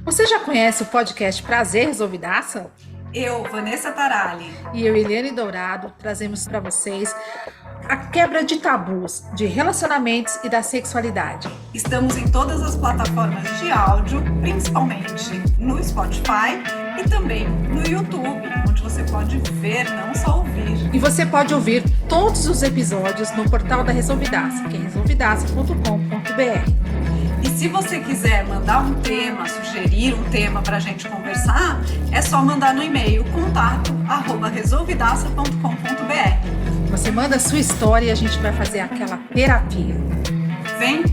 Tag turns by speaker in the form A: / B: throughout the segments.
A: Você já conhece o podcast Prazer Resolvidaça?
B: Eu, Vanessa Tarali.
A: E eu, Eliane Dourado, trazemos para vocês a quebra de tabus de relacionamentos e da sexualidade.
B: Estamos em todas as plataformas de áudio, principalmente no Spotify e também no YouTube, onde você pode ver, não só ouvir.
A: E você pode ouvir todos os episódios no portal da Resolvidaça, que é resolvidaça.com.br.
B: E se você quiser mandar um tema, sugerir um tema para a gente conversar, é só mandar no e-mail contato@resolvidaça.com.br.
A: Você manda a sua história e a gente vai fazer aquela terapia.
B: Vem!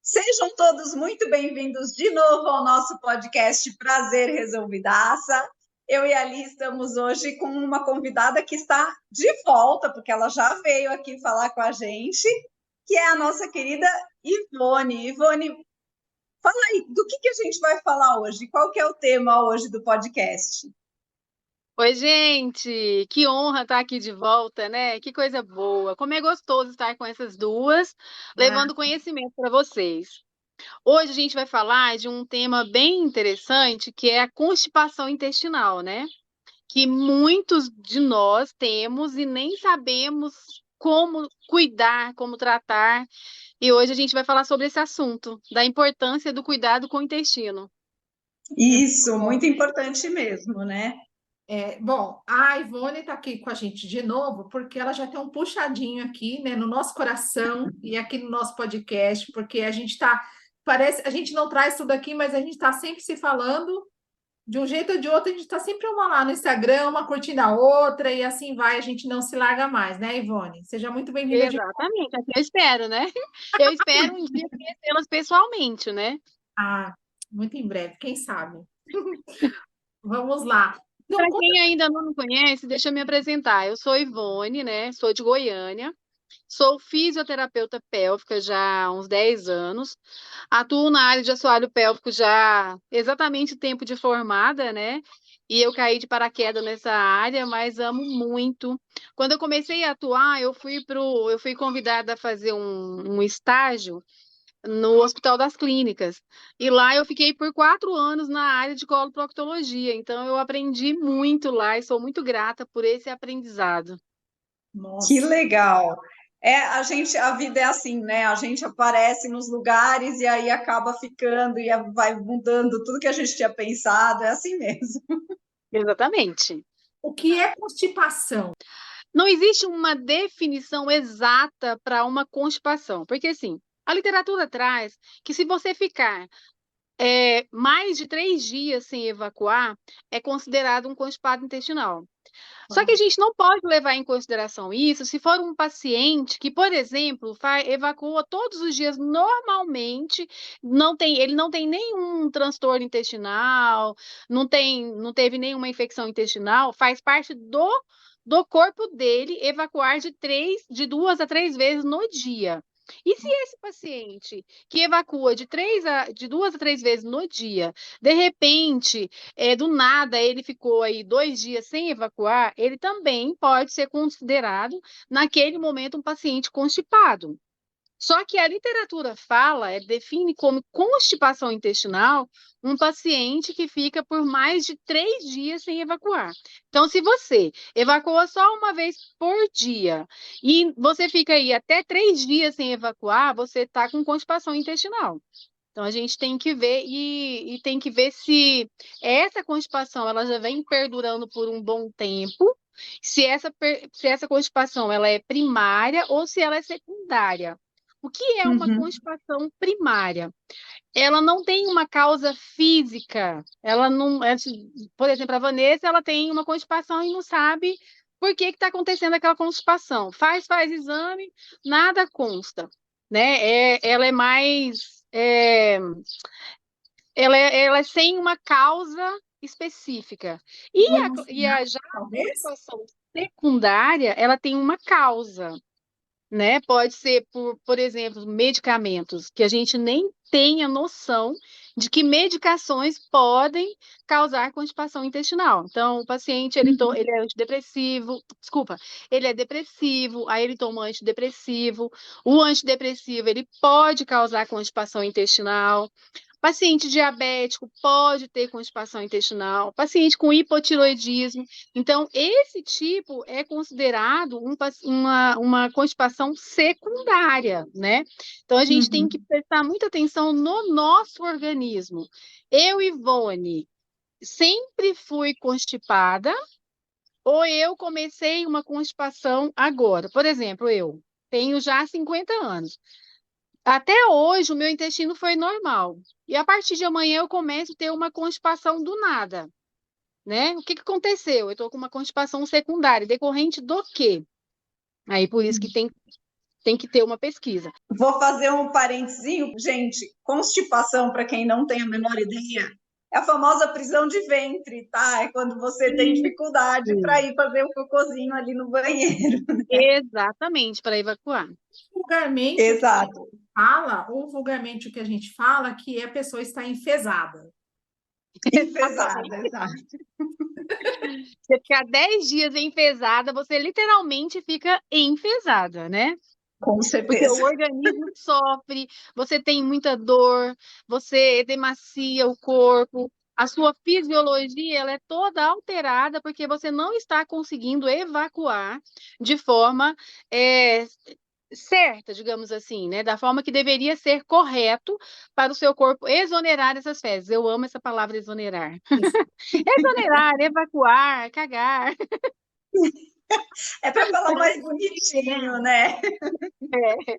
B: Sejam todos muito bem-vindos de novo ao nosso podcast Prazer Resolvidaça. Eu e a Ali estamos hoje com uma convidada que está de volta, porque ela já veio aqui falar com a gente, que é a nossa querida Ivone. Ivone, fala aí, do que a gente vai falar hoje? Qual que é o tema hoje do podcast?
C: Oi, gente! Que honra estar aqui de volta, né? Que coisa boa! Como é gostoso estar com essas duas, levando conhecimento para vocês. Hoje a gente vai falar de um tema bem interessante, que é a constipação intestinal, né? Que muitos de nós temos e nem sabemos como cuidar, como tratar. E hoje a gente vai falar sobre esse assunto, da importância do cuidado com o intestino.
B: Isso, muito importante mesmo, né?
A: Bom, a Ivone está aqui com a gente de novo, porque ela já tem um puxadinho aqui, né, no nosso coração e aqui no nosso podcast, porque a gente a gente não traz tudo aqui, mas a gente está sempre se falando, de um jeito ou de outro, a gente está sempre uma lá no Instagram, uma curtindo a outra, e assim vai, a gente não se larga mais, né, Ivone? Seja muito bem-vinda de novo.
C: Exatamente, assim eu espero, né? Eu espero um dia conhecê-las pessoalmente, né?
A: Ah, muito em breve, quem sabe? Vamos lá. Então,
C: Para quem ainda não me conhece, deixa eu me apresentar. Eu sou Ivone, né? Sou de Goiânia. Sou fisioterapeuta pélvica já há uns 10 anos. Atuo na área de assoalho pélvico já exatamente o tempo de formada, né? E eu caí de paraquedas nessa área, mas amo muito. Quando eu comecei a atuar, eu fui convidada a fazer um estágio no Hospital das Clínicas. E lá eu fiquei por 4 anos na área de coloproctologia. Então eu aprendi muito lá e sou muito grata por esse aprendizado.
B: Que
A: nossa.
B: legal! A vida é assim, né? A gente aparece nos lugares e aí acaba ficando e vai mudando tudo que a gente tinha pensado, é assim mesmo.
C: Exatamente.
A: O que é constipação?
C: Não existe uma definição exata para uma constipação, porque assim, a literatura traz que se você ficar mais de 3 dias sem evacuar, é considerado um constipado intestinal. Só que a gente não pode levar em consideração isso se for um paciente que, por exemplo, evacua todos os dias normalmente, ele não tem nenhum transtorno intestinal, não teve nenhuma infecção intestinal, faz parte do corpo dele evacuar de 2 a 3 vezes no dia. E se esse paciente que evacua de 2 a 3 vezes no dia, de repente, do nada ele ficou aí 2 dias sem evacuar, ele também pode ser considerado, naquele momento, um paciente constipado. Só que a literatura define como constipação intestinal um paciente que fica por mais de 3 dias sem evacuar. Então, se você evacua só uma vez por dia e você fica aí até 3 dias sem evacuar, você está com constipação intestinal. Então, a gente tem que ver e tem que ver se essa constipação ela já vem perdurando por um bom tempo, se essa constipação ela é primária ou se ela é secundária. O que é uma
B: Uhum.
C: constipação primária? Ela não tem uma causa física. Ela não, por exemplo, a Vanessa, ela tem uma constipação e não sabe por que está acontecendo aquela constipação. Faz exame, nada consta, né? Ela é mais, ela é sem uma causa específica.
A: O
C: Já a
A: talvez?
C: constipação secundária, ela tem uma causa, né? Pode ser por exemplo, medicamentos, que a gente nem tenha noção de que medicações podem causar constipação intestinal. Então, o paciente, ele é antidepressivo, desculpa, ele é depressivo, aí ele toma antidepressivo, o antidepressivo, ele pode causar constipação intestinal. Paciente diabético pode ter constipação intestinal, paciente com hipotiroidismo. Então, esse tipo é considerado uma constipação secundária, né? Então, a gente tem que prestar muita atenção no nosso organismo. Eu, Ivone, sempre fui constipada, ou eu comecei uma constipação agora? Por exemplo, eu tenho já 50 anos. Até hoje, o meu intestino foi normal. E a partir de amanhã eu começo a ter uma constipação do nada, né? O que aconteceu? Eu estou com uma constipação secundária, decorrente do quê? Aí, por isso que tem que ter uma pesquisa.
B: Vou fazer um parentezinho. Gente, constipação, para quem não tem a menor ideia, é a famosa prisão de ventre, tá? É quando você tem dificuldade para ir fazer o cocôzinho ali no banheiro.
C: Exatamente, para evacuar.
A: Vulgarmente,
B: Exato.
A: vulgarmente o que a gente fala é que a pessoa está enfesada.
B: Enfesada, exato.
C: Você ficar 10 dias enfesada, você literalmente fica enfesada, né?
B: Com
C: Porque
B: certeza.
C: o organismo sofre, você tem muita dor, você edemacia o corpo, a sua fisiologia ela é toda alterada porque você não está conseguindo evacuar de forma certa, digamos assim, né? Da forma que deveria ser correto para o seu corpo exonerar essas fezes. Eu amo essa palavra exonerar. Exonerar, evacuar, cagar.
B: É para falar mais bonitinho, né?
C: É.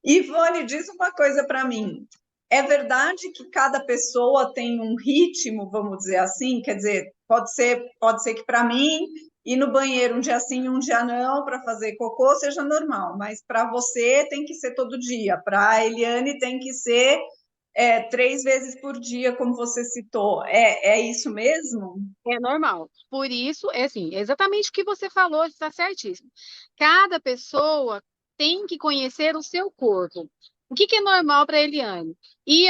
B: Ivone, diz uma coisa para mim. É verdade que cada pessoa tem um ritmo, vamos dizer assim? Quer dizer, pode ser que para mim ir no banheiro um dia sim, um dia não, para fazer cocô seja normal, mas para você tem que ser todo dia. Para a Eliane tem que ser 3 vezes por dia, como você citou. É isso mesmo?
C: É normal. Por isso, é assim, exatamente o que você falou, está certíssimo. Cada pessoa tem que conhecer o seu corpo. O que é normal para a Eliane? Ir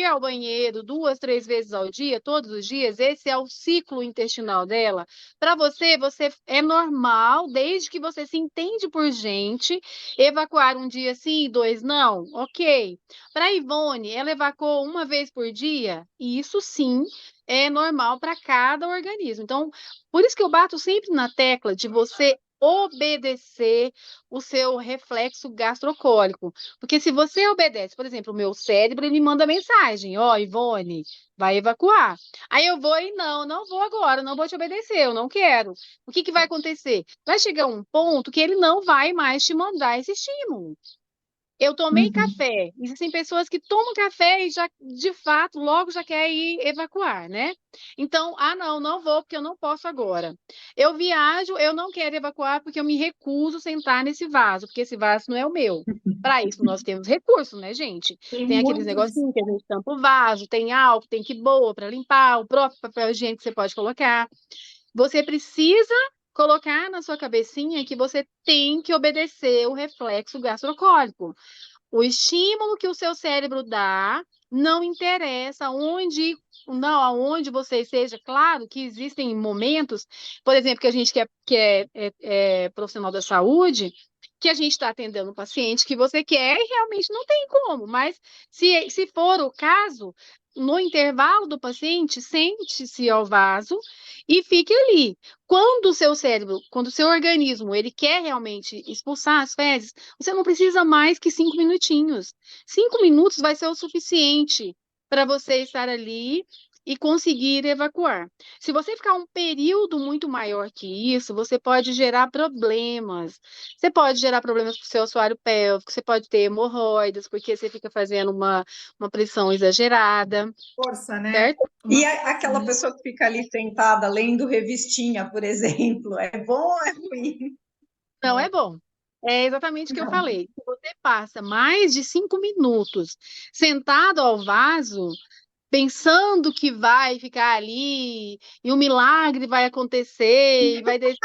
C: ao banheiro 2, 3 vezes ao dia, todos os dias, esse é o ciclo intestinal dela. Para você, você é normal, desde que você se entende por gente, evacuar um dia sim, 2 não, ok. Para a Ivone, ela evacuou 1 vez por dia, e isso sim é normal para cada organismo. Então, por isso que eu bato sempre na tecla de você obedecer o seu reflexo gastrocólico. Porque se você obedece, por exemplo, o meu cérebro, ele me manda mensagem, ó, Ivone, vai evacuar. Aí eu vou e não vou agora, não vou te obedecer, eu não quero. O que vai acontecer? Vai chegar um ponto que ele não vai mais te mandar esse estímulo. Eu tomei café. Existem pessoas que tomam café e já, de fato, logo já quer ir evacuar, né? Então, não vou porque eu não posso agora. Eu viajo, eu não quero evacuar porque eu me recuso a sentar nesse vaso, porque esse vaso não é o meu. Para isso, nós temos recursos, né, gente? Tem aqueles negocinhos que a gente tampa o vaso, tem álcool, tem que boa para limpar, o próprio papel higiênico que você pode colocar. Você precisa colocar na sua cabecinha que você tem que obedecer o reflexo gastrocólico. O estímulo que o seu cérebro dá, não interessa aonde você esteja. Claro que existem momentos, por exemplo, que a gente que é profissional da saúde, que a gente está atendendo um paciente que você quer e realmente não tem como, mas se for o caso, no intervalo do paciente, sente-se ao vaso e fique ali. Quando o seu cérebro, quando o seu organismo, ele quer realmente expulsar as fezes, você não precisa mais que 5 minutinhos. 5 minutos vai ser o suficiente para você estar ali e conseguir evacuar. Se você ficar um período muito maior que isso, você pode gerar problemas. Você pode gerar problemas para o seu assoalho pélvico, você pode ter hemorroidas, porque você fica fazendo uma pressão exagerada.
A: Força, né?
C: Certo?
B: E aquela pessoa que fica ali sentada lendo revistinha, por exemplo, é bom ou é ruim?
C: Não é bom. É exatamente o que eu falei. Se você passa mais de 5 minutos sentado ao vaso, pensando que vai ficar ali e um milagre vai acontecer e vai descer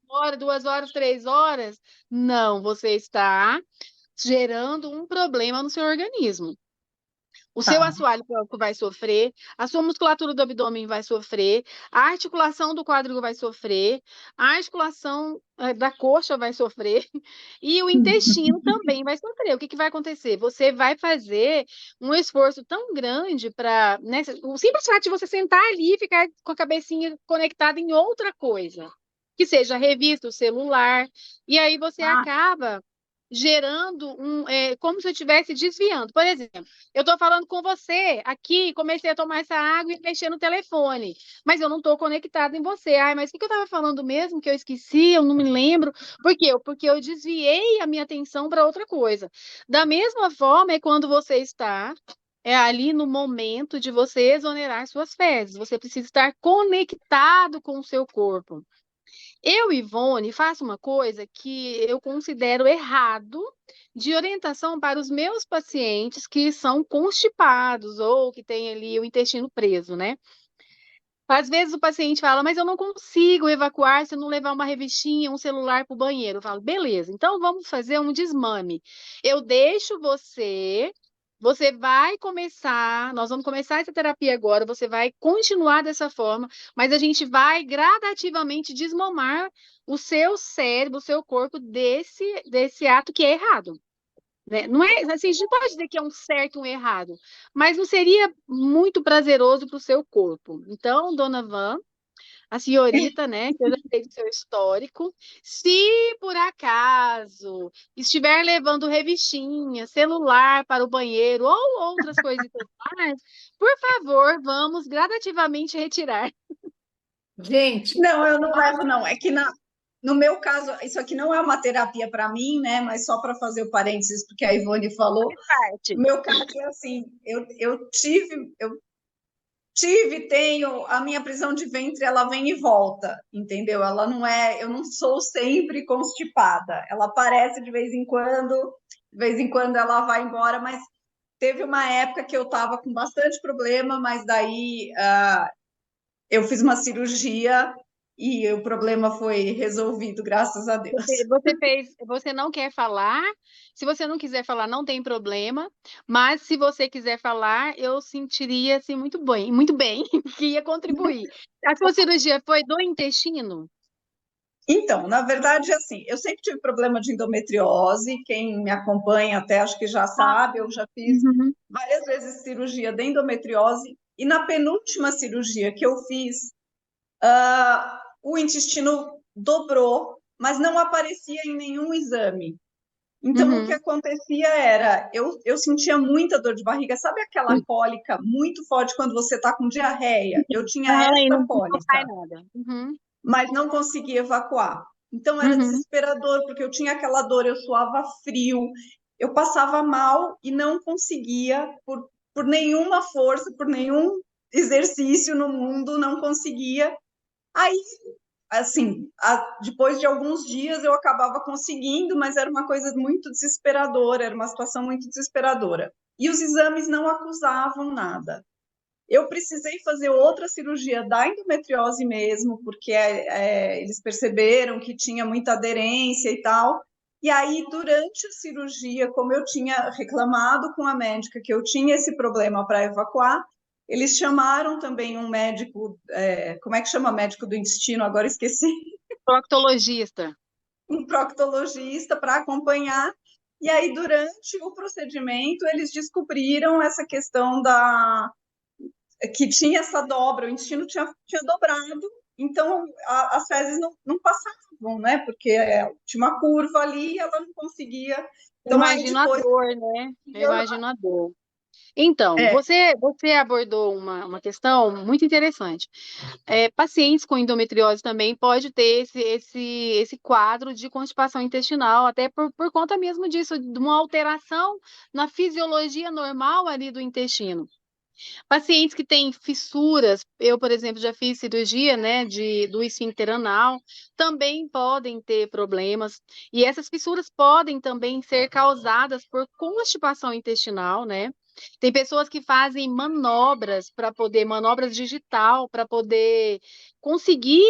C: 1 hora, 2 horas, 3 horas, não, você está gerando um problema no seu organismo. O seu
B: Tá.
C: assoalho pélvico vai sofrer, a sua musculatura do abdômen vai sofrer, a articulação do quadril vai sofrer, a articulação da coxa vai sofrer e o intestino também vai sofrer. O que vai acontecer? Você vai fazer um esforço tão grande para, né, o simples fato de você sentar ali e ficar com a cabecinha conectada em outra coisa, que seja revista, o celular, e aí você acaba gerando como se eu estivesse desviando. Por exemplo, eu estou falando com você aqui, comecei a tomar essa água e mexer no telefone, mas eu não estou conectada em você. Ai, mas o que eu estava falando mesmo que eu esqueci, eu não me lembro. Por quê? Porque eu desviei a minha atenção para outra coisa. Da mesma forma, é quando você está ali no momento de você exonerar suas fezes. Você precisa estar conectado com o seu corpo. Eu, Ivone, faço uma coisa que eu considero errado de orientação para os meus pacientes que são constipados ou que têm ali o intestino preso, né? Às vezes o paciente fala, mas eu não consigo evacuar se eu não levar uma revistinha, um celular para o banheiro. Eu falo, beleza, então vamos fazer um desmame. Eu deixo você vai começar, nós vamos começar essa terapia agora, você vai continuar dessa forma, mas a gente vai gradativamente desmamar o seu cérebro, o seu corpo desse ato que é errado. Né? Não é assim, a gente não pode dizer que é um certo e um errado, mas não seria muito prazeroso para o seu corpo. Então, dona Van, a senhorita, né, que eu já sei do seu histórico, se por acaso estiver levando revistinha, celular para o banheiro ou outras coisas mais, por favor, vamos gradativamente retirar.
A: Gente,
B: Não, eu não levo, não. É que no meu caso, isso aqui não é uma terapia para mim, né? Mas só para fazer o parênteses, porque a Ivone falou.
C: Parte.
B: No meu caso é assim, tenho a minha prisão de ventre, ela vem e volta, entendeu? Ela não é, eu não sou sempre constipada. Ela aparece de vez em quando ela vai embora, mas teve uma época que eu estava com bastante problema, mas daí eu fiz uma cirurgia e o problema foi resolvido, graças a Deus.
C: Você não quer falar, se você não quiser falar, não tem problema, mas se você quiser falar, eu sentiria assim, muito bem, que ia contribuir. A sua cirurgia foi do intestino?
B: Então, na verdade, assim, eu sempre tive problema de endometriose. Quem me acompanha até acho que já sabe, eu já fiz
C: Uhum.
B: várias vezes cirurgia de endometriose. E na penúltima cirurgia que eu fiz, o intestino dobrou, mas não aparecia em nenhum exame. Então, o que
C: Uhum.
B: acontecia era, eu sentia muita dor de barriga. Sabe aquela cólica muito forte quando você está com diarreia? Eu tinha
C: Ai,
B: essa
C: não sai
B: cólica,
C: nada. Uhum.
B: mas não conseguia evacuar. Então era
C: Uhum.
B: desesperador, porque eu tinha aquela dor, eu suava frio, eu passava mal e não conseguia, por nenhuma força, por nenhum exercício no mundo, não conseguia. Aí, assim, depois de alguns dias eu acabava conseguindo, mas era uma coisa muito desesperadora, era uma situação muito desesperadora. E os exames não acusavam nada. Eu precisei fazer outra cirurgia da endometriose mesmo, porque eles perceberam que tinha muita aderência e tal. E aí, durante a cirurgia, como eu tinha reclamado com a médica que eu tinha esse problema para evacuar, eles chamaram também um médico, como é que chama médico do intestino? Agora esqueci.
C: Proctologista.
B: Um proctologista para acompanhar. E aí, durante o procedimento, eles descobriram essa questão que tinha essa dobra, o intestino tinha dobrado, então as fezes não passavam, né? Porque tinha uma curva ali e ela não conseguia. Então, aí
C: Imagino a
B: depois.
C: dor, né? Eu imagino a dor. Então,
B: É,
C: você abordou uma questão muito interessante. Pacientes com endometriose também pode ter esse quadro de constipação intestinal, até por conta mesmo disso, de uma alteração na fisiologia normal ali do intestino. Pacientes que têm fissuras, eu, por exemplo, já fiz cirurgia, né, do esfíncter anal, também podem ter problemas. E essas fissuras podem também ser causadas por constipação intestinal, né? Tem pessoas que fazem manobras digital, para poder conseguir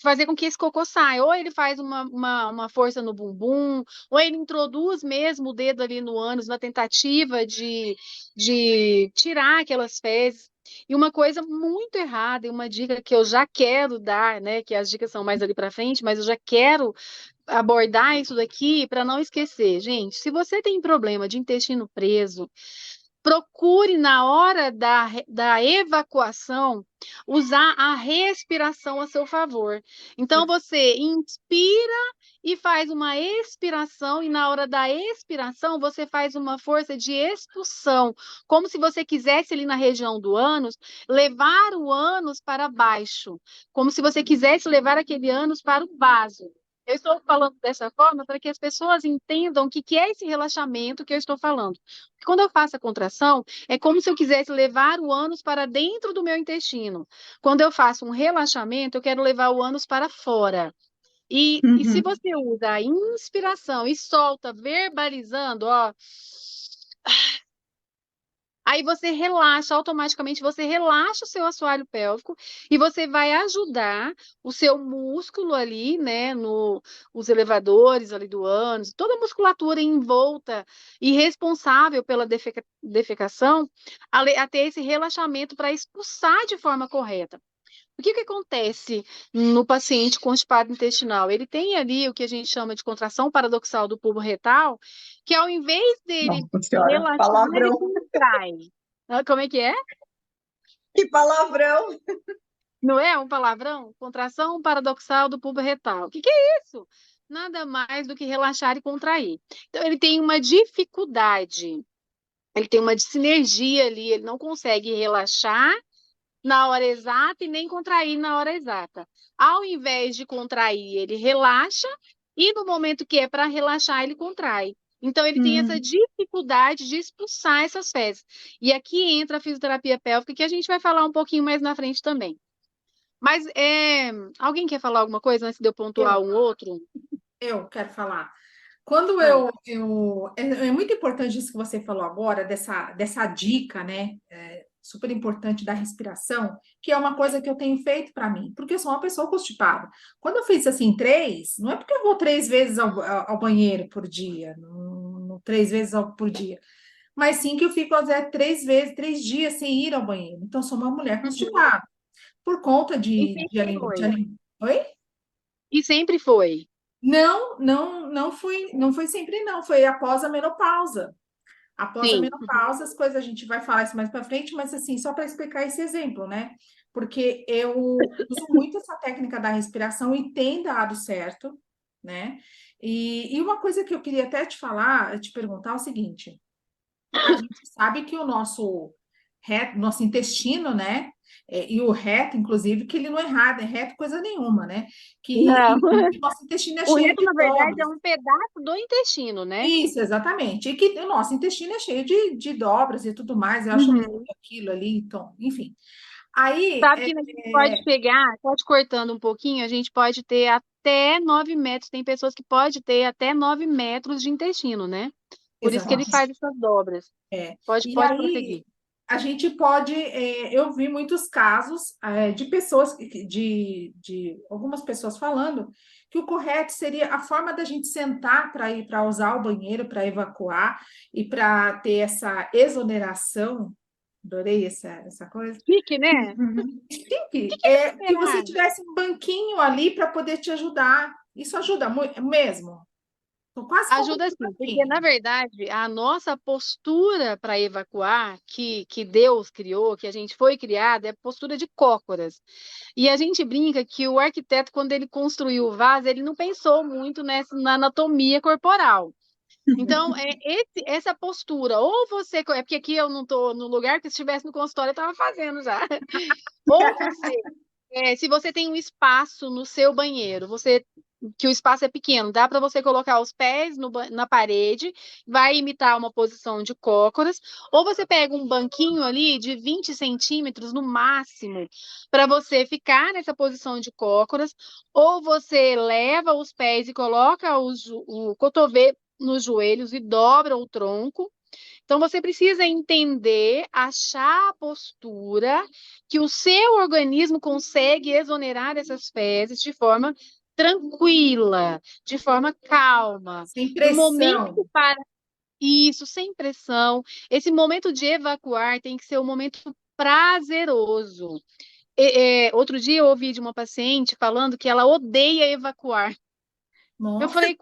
C: fazer com que esse cocô saia. Ou ele faz uma força no bumbum, ou ele introduz mesmo o dedo ali no ânus na tentativa de tirar aquelas fezes. E uma coisa muito errada, e uma dica que eu já quero dar, né? Que as dicas são mais ali para frente, mas eu já quero abordar isso daqui para não esquecer. Gente, se você tem problema de intestino preso, procure na hora da evacuação usar a respiração a seu favor. Então você inspira e faz uma expiração, e na hora da expiração você faz uma força de expulsão, como se você quisesse ali na região do ânus levar o ânus para baixo, como se você quisesse levar aquele ânus para o vaso. Eu estou falando dessa forma para que as pessoas entendam o que é esse relaxamento que eu estou falando. Quando eu faço a contração, é como se eu quisesse levar o ânus para dentro do meu intestino. Quando eu faço um relaxamento, eu quero levar o ânus para fora. E se você usa a inspiração e solta verbalizando, ó, aí você relaxa, automaticamente você relaxa o seu assoalho pélvico e você vai ajudar o seu músculo ali, né, os elevadores ali do ânus, toda a musculatura envolta e responsável pela defecação, a ter esse relaxamento para expulsar de forma correta. O que acontece no paciente constipado intestinal? Ele tem ali o que a gente chama de contração paradoxal do bulbo retal, que ao invés dele
B: Nossa senhora,
C: relaxar, ele
B: palavrão.
C: contrai. Como é que é?
B: Que palavrão!
C: Não é um palavrão? Contração paradoxal do bulbo retal. O que é isso? Nada mais do que relaxar e contrair. Então, ele tem uma dificuldade, ele tem uma sinergia ali, ele não consegue relaxar na hora exata e nem contrair na hora exata. Ao invés de contrair, ele relaxa, e no momento que é para relaxar, ele contrai. Então, ele tem essa dificuldade de expulsar essas fezes. E aqui entra a fisioterapia pélvica, que a gente vai falar um pouquinho mais na frente também. Mas alguém quer falar alguma coisa antes de eu pontuar um outro?
A: Eu quero falar. Quando
C: Ah,
A: é muito importante isso que você falou agora, dessa dica, né? Super importante da respiração, que é uma coisa que eu tenho feito para mim, porque eu sou uma pessoa constipada. Quando eu fiz assim, três, não é porque eu vou 3 vezes ao banheiro por dia, três vezes por dia, mas sim que eu fico, às vezes, 3 vezes, 3 dias sem ir ao banheiro. Então, eu sou uma mulher constipada, por conta
C: e
A: de
C: sempre
A: alimento.
C: foi.
A: Oi?
C: E sempre foi.
A: Não foi sempre, não. Foi após a menopausa. Após a
C: Sim.
A: menopausa, as coisas a gente vai falar isso mais para frente, mas assim, só para explicar esse exemplo, né? Porque eu uso muito essa técnica da respiração e tem dado certo, né? E uma coisa que eu queria até te falar, te perguntar é o seguinte: a gente sabe que o nosso intestino, né? E o reto, inclusive, que ele não é reto coisa nenhuma, né?
C: Não.
A: Que o nosso intestino é
C: O
A: cheio
C: reto,
A: de
C: na verdade, é
A: dobras.
C: um pedaço do intestino, né?
A: Isso, exatamente. E que o nosso intestino é cheio de dobras e tudo mais. Eu acho lindo
C: Uhum.
A: aquilo ali, então, enfim. Aí,
C: Sabe que a gente pode pegar, pode cortando um pouquinho, a gente pode ter até 9 metros. Tem pessoas que podem ter até 9 metros de intestino, né? Por isso que ele
A: exatamente.
C: faz essas dobras. Pode,
A: E
C: pode
A: aí,
C: prosseguir.
A: a gente pode. Eu vi muitos casos de pessoas, de algumas pessoas falando que o correto seria a forma da gente sentar para usar o banheiro, para evacuar e para ter essa exoneração. Adorei essa coisa.
C: Chique, né? O
A: Chique,
C: que
A: que você
C: será?
A: tivesse um banquinho ali para poder te ajudar. Isso ajuda muito mesmo. Estou quase
C: Ajuda
A: comprando um
C: sim, porque na
A: banquinho.
C: verdade a nossa postura para evacuar, que Deus criou, que a gente foi criada, é a postura de cócoras. E a gente brinca que o arquiteto, quando ele construiu o vaso, ele não pensou muito na anatomia corporal. Então, essa postura, ou você. É porque aqui eu não estou no lugar, que se estivesse no consultório eu estava fazendo já. Ou você. Se você tem um espaço no seu banheiro, que o espaço é pequeno, dá para você colocar os pés na parede, vai imitar uma posição de cócoras, ou você pega um banquinho ali de 20 centímetros no máximo, para você ficar nessa posição de cócoras, ou você leva os pés e coloca o cotovelo nos joelhos e dobra o tronco, Então, você precisa entender, achar a postura que o seu organismo consegue exonerar essas fezes de forma tranquila, de forma calma,
A: Sem
C: no momento
A: pressão.
C: para isso, sem pressão. Esse momento de evacuar tem que ser um momento prazeroso. Outro dia eu ouvi de uma paciente falando que ela odeia evacuar. Eu
A: Nossa,
C: falei,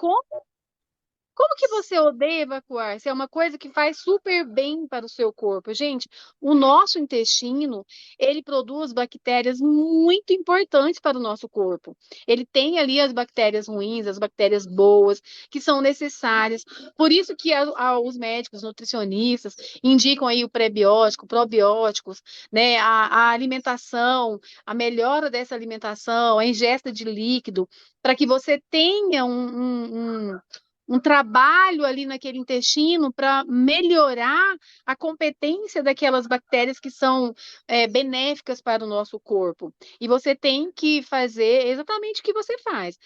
C: como que você odeia evacuar? Se é uma coisa que faz super bem para o seu corpo. Gente, o nosso intestino, ele produz bactérias muito importantes para o nosso corpo. Ele tem ali as bactérias ruins, as bactérias boas, que são necessárias. Por isso que os médicos, nutricionistas, indicam aí o prebiótico, probióticos, né? A alimentação, a melhora dessa alimentação, a ingesta de líquido, para que você tenha um trabalho ali naquele intestino para melhorar a competência daquelas bactérias que são benéficas para o nosso corpo. E você tem que fazer exatamente o que você faz.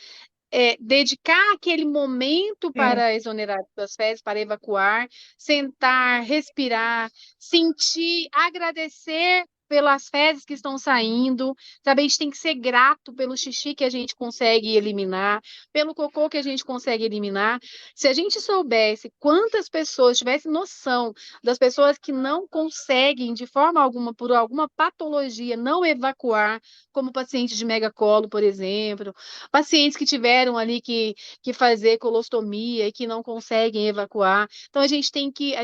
C: Dedicar aquele momento
A: é,
C: para exonerar suas fezes, para evacuar, sentar, respirar, sentir, agradecer pelas fezes que estão saindo, sabe? A gente tem que ser grato pelo xixi que a gente consegue eliminar, pelo cocô que a gente consegue eliminar. Se a gente soubesse quantas pessoas tivessem noção das pessoas que não conseguem, de forma alguma, por alguma patologia, não evacuar, como pacientes de megacolo, por exemplo, pacientes que tiveram ali que fazer colostomia e que não conseguem evacuar. Então, a gente tem que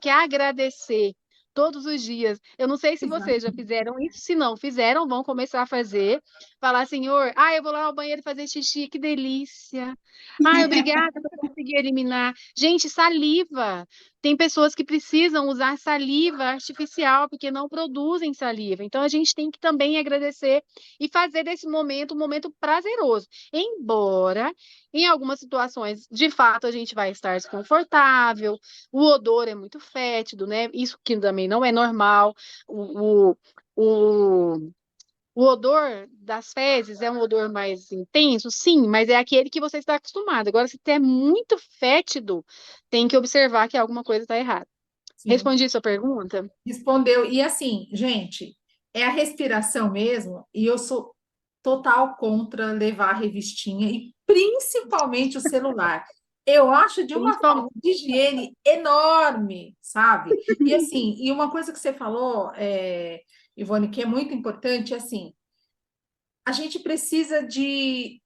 C: agradecer todos os dias. Eu não sei se vocês já
A: exato.
C: fizeram isso, se não fizeram, vão começar a fazer. Falar, Senhor, eu vou lá ao banheiro fazer xixi, que delícia. Obrigada por conseguir eliminar. Gente, saliva. Tem pessoas que precisam usar saliva artificial porque não produzem saliva. Então, a gente tem que também agradecer e fazer desse momento um momento prazeroso. Embora, em algumas situações, de fato, a gente vai estar desconfortável, o odor é muito fétido, né? Isso que também não é normal. O, o, o odor das fezes é um odor mais intenso, sim, mas é aquele que você está acostumado. Agora, se é muito fétido, tem que observar que alguma coisa está errada.
A: Sim,
C: Respondi sua pergunta?
A: respondeu. E assim, gente, é a respiração mesmo, e eu sou total contra levar a revistinha e principalmente o celular. Eu acho de uma falta
C: Principalmente.
A: de higiene enorme, sabe? E assim, e uma coisa que você falou, Ivone, que é muito importante, é assim, a gente precisa de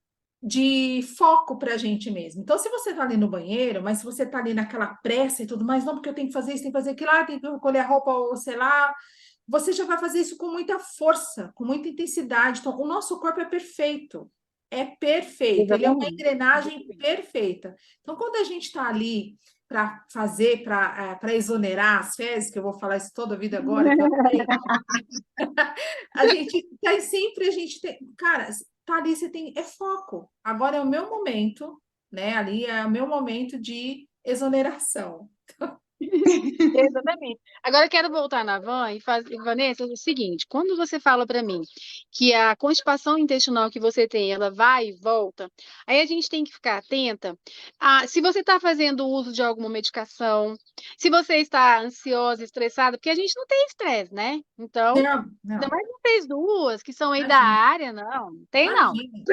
A: foco para a gente mesmo. Então, se você está ali no banheiro, mas se você está ali naquela pressa e tudo mais, não, porque eu tenho que fazer isso, tenho que fazer aquilo, tenho que recolher a roupa, ou sei lá, você já vai fazer isso com muita força, com muita intensidade. Então, o nosso corpo é perfeito. É perfeito, ele é uma
C: Exatamente.
A: engrenagem perfeita. Então, quando a gente está ali para fazer, para exonerar as fezes, que eu vou falar isso toda a vida agora, que eu sei, a gente tá sempre, a gente tem, cara, tá ali, você tem, é foco. Agora é o meu momento, né? Ali é o meu momento de exoneração.
C: Exatamente. Agora eu quero voltar na Van e fazer, Vanessa, o seguinte, quando você fala para mim que a constipação intestinal que você tem, ela vai e volta, aí a gente tem que ficar atenta se você está fazendo uso de alguma medicação, se você está ansiosa, estressada, porque a gente não tem estresse, né? Então,
A: Não,
C: ainda
A: não,
C: mais vocês duas, que são aí da
A: imagina,
C: área, não tem não.
A: imagina.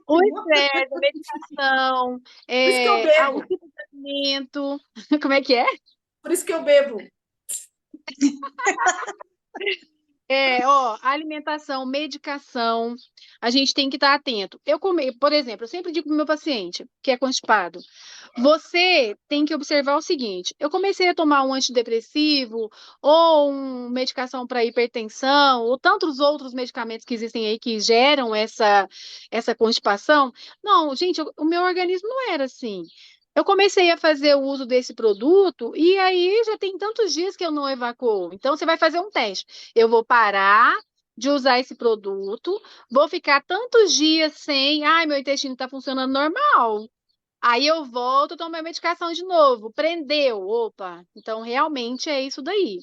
C: O
B: Tranquilíssimo.
C: estresse, a medicação,
A: Por isso que eu
C: o
A: bebo,
C: tipo de alimento, como é que é?
A: por isso que eu bebo.
C: Alimentação, medicação, a gente tem que estar atento. Por exemplo, eu sempre digo para o meu paciente que é constipado, você tem que observar o seguinte: eu comecei a tomar um antidepressivo ou uma medicação para hipertensão, ou tantos outros medicamentos que existem aí que geram essa constipação. Não, gente, o meu organismo não era assim. Eu comecei a fazer o uso desse produto e aí já tem tantos dias que eu não evacuo. Então, você vai fazer um teste. Eu vou parar de usar esse produto, vou ficar tantos dias sem, meu intestino está funcionando normal. Aí eu volto, tomo a medicação de novo. Prendeu, opa. Então, realmente é isso daí.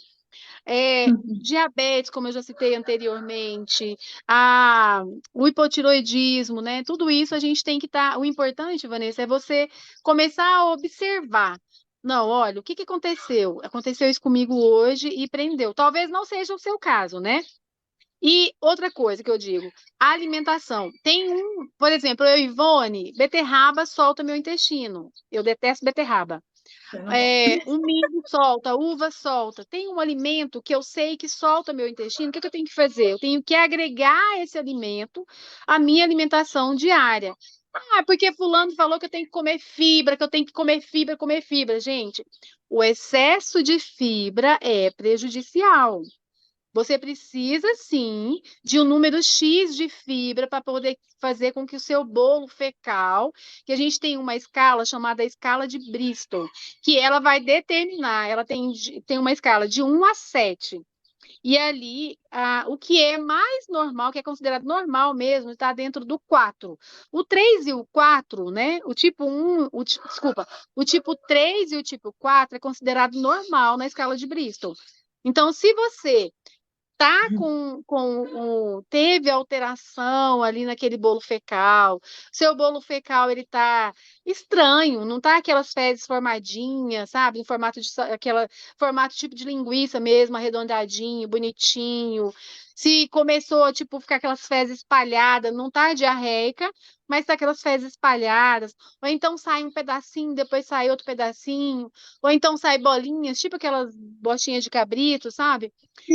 C: Diabetes, como eu já citei anteriormente, o hipotiroidismo, né? Tudo isso a gente tem que estar. O importante, Vanessa, é você começar a observar. Não, olha, o que que aconteceu? Aconteceu isso comigo hoje e prendeu. Talvez não seja o seu caso, né? E outra coisa que eu digo, a alimentação. Por exemplo, eu, Ivone, beterraba solta meu intestino. Eu detesto beterraba.
A: Eu não gosto.
C: Um milho solta, uva solta. Tem um alimento que eu sei que solta meu intestino, o que que eu tenho que fazer? Eu tenho que agregar esse alimento à minha alimentação diária. Ah, porque fulano falou que eu tenho que comer fibra, que eu tenho que comer fibra, comer fibra. Gente, o excesso de fibra é prejudicial. Você precisa, sim, de um número X de fibra para poder fazer com que o seu bolo fecal, que a gente tem uma escala chamada escala de Bristol, que ela vai determinar, ela tem uma escala de 1 a 7. E ali, o que é mais normal, que é considerado normal mesmo, está dentro do 4. O 3 e o 4, né? O tipo 1, desculpa, o tipo 3 e o tipo 4 é considerado normal na escala de Bristol. Então, se você teve alteração ali naquele bolo fecal, seu bolo fecal ele tá estranho, não tá aquelas fezes formadinhas, sabe, em formato de aquela formato tipo de linguiça mesmo, arredondadinho, bonitinho. Se começou tipo ficar aquelas fezes espalhadas, não tá diarreica, mas tá aquelas fezes espalhadas, ou então sai um pedacinho, depois sai outro pedacinho, ou então sai bolinhas, tipo aquelas bostinhas de cabrito, sabe?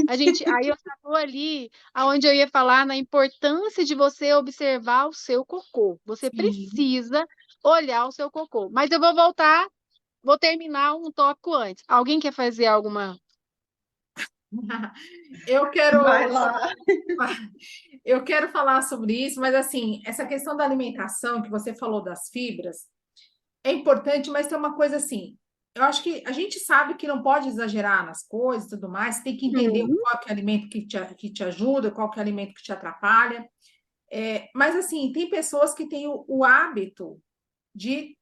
C: Aí eu estou ali, aonde eu ia falar na importância de você observar o seu cocô. Você
A: Sim.
C: precisa olhar o seu cocô. Mas eu vou voltar, vou terminar um tópico antes. Alguém quer fazer alguma?
A: Eu
B: Vai
A: quero,
B: lá.
A: eu quero falar sobre isso, mas assim, essa questão da alimentação que você falou das fibras é importante, mas tem uma coisa assim. Eu acho que a gente sabe que não pode exagerar nas coisas e tudo mais, tem que entender
C: Uhum,
A: qual que é o alimento que te ajuda, qual que é o alimento que te atrapalha. Mas assim, tem pessoas que têm o hábito de